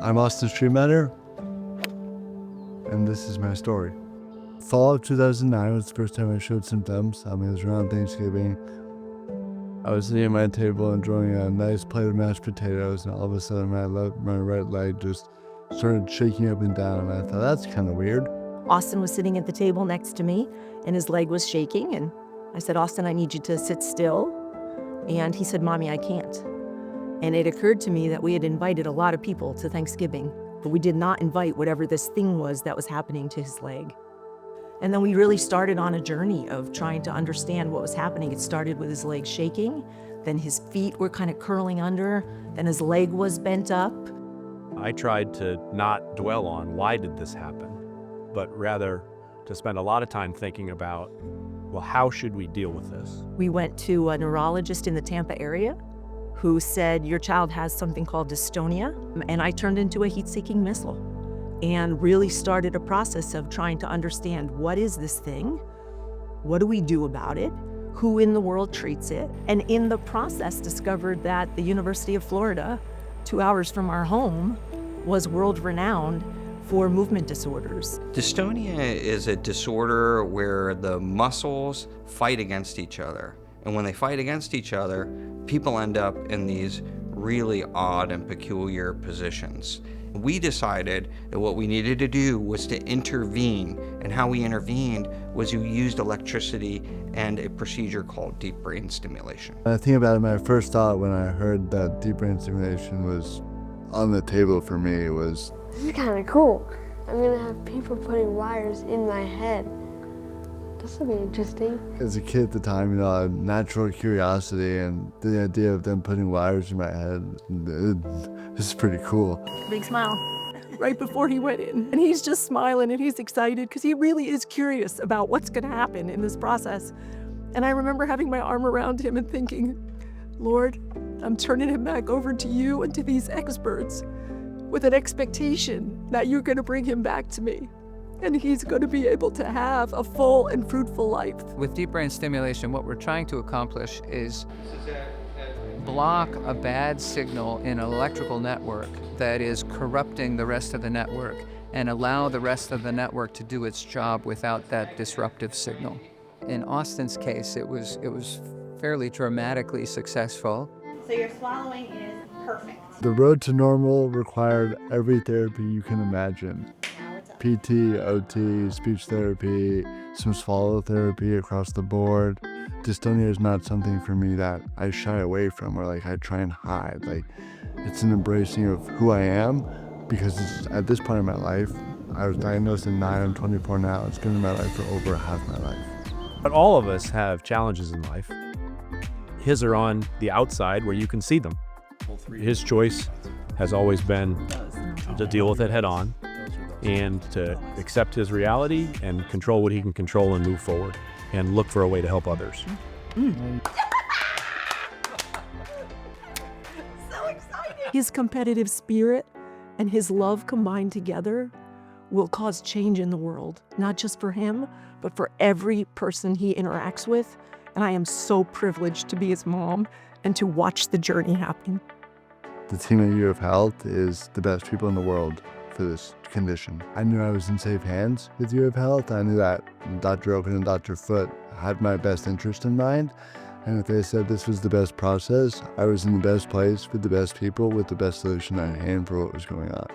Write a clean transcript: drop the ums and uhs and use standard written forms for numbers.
I'm Austin Streetmatter, and this is my story. Fall of 2009 was the first time I showed symptoms. It was around Thanksgiving. I was sitting at my table enjoying a nice plate of mashed potatoes, and all of a sudden my right leg just started shaking up and down, and I thought, that's kind of weird. Austin was sitting at the table next to me, and his leg was shaking, and I said, Austin, I need you to sit still. And he said, Mommy, I can't. And it occurred to me that we had invited a lot of people to Thanksgiving, but we did not invite whatever this thing was that was happening to his leg. And then we really started on a journey of trying to understand what was happening. It started with his leg shaking, then his feet were kind of curling under, then his leg was bent up. I tried to not dwell on why did this happen, but rather to spend a lot of time thinking about, well, how should we deal with this? We went to a neurologist in the Tampa area who said, your child has something called dystonia, and I turned into a heat-seeking missile and really started a process of trying to understand, what is this thing? What do we do about it? Who in the world treats it? And in the process discovered that the University of Florida, 2 hours from our home, was world-renowned for movement disorders. Dystonia is a disorder where the muscles fight against each other. And when they fight against each other, people end up in these really odd and peculiar positions. We decided that what we needed to do was to intervene, and how we intervened was we used electricity and a procedure called deep brain stimulation. I think about it, my first thought when I heard that deep brain stimulation was on the table for me was, this is kind of cool. I'm gonna have people putting wires in my head. This will be interesting. as a kid at the time, I had natural curiosity, and the idea of them putting wires in my head, this is pretty cool. Big smile right before he went in. And he's just smiling and he's excited because he really is curious about what's gonna happen in this process. And I remember having my arm around him and thinking, Lord, I'm turning him back over to you and to these experts with an expectation that you're gonna bring him back to me, and he's going to be able to have a full and fruitful life. With deep brain stimulation, what we're trying to accomplish is block a bad signal in an electrical network that is corrupting the rest of the network, and allow the rest of the network to do its job without that disruptive signal. In Austin's case, it was fairly dramatically successful. So your swallowing is perfect. The road to normal required every therapy you can imagine. PT, OT, speech therapy, some swallow therapy across the board. Dystonia is not something for me that I shy away from, or I try and hide. It's an embracing of who I am, because at this point in my life, I was diagnosed in 9, I'm 24 now. It's been in my life for over half my life. But all of us have challenges in life. His are on the outside where you can see them. His choice has always been to deal with it head on, and to accept his reality and control what he can control and move forward and look for a way to help others. So excited! His competitive spirit and his love combined together will cause change in the world, not just for him, but for every person he interacts with. And I am so privileged to be his mom and to watch the journey happen. The team at UF Health is the best people in the world for this condition. I knew I was in safe hands with UF Health. I knew that Dr. Oken and Dr. Foote had my best interest in mind. And if they said this was the best process, I was in the best place with the best people with the best solution at hand for what was going on.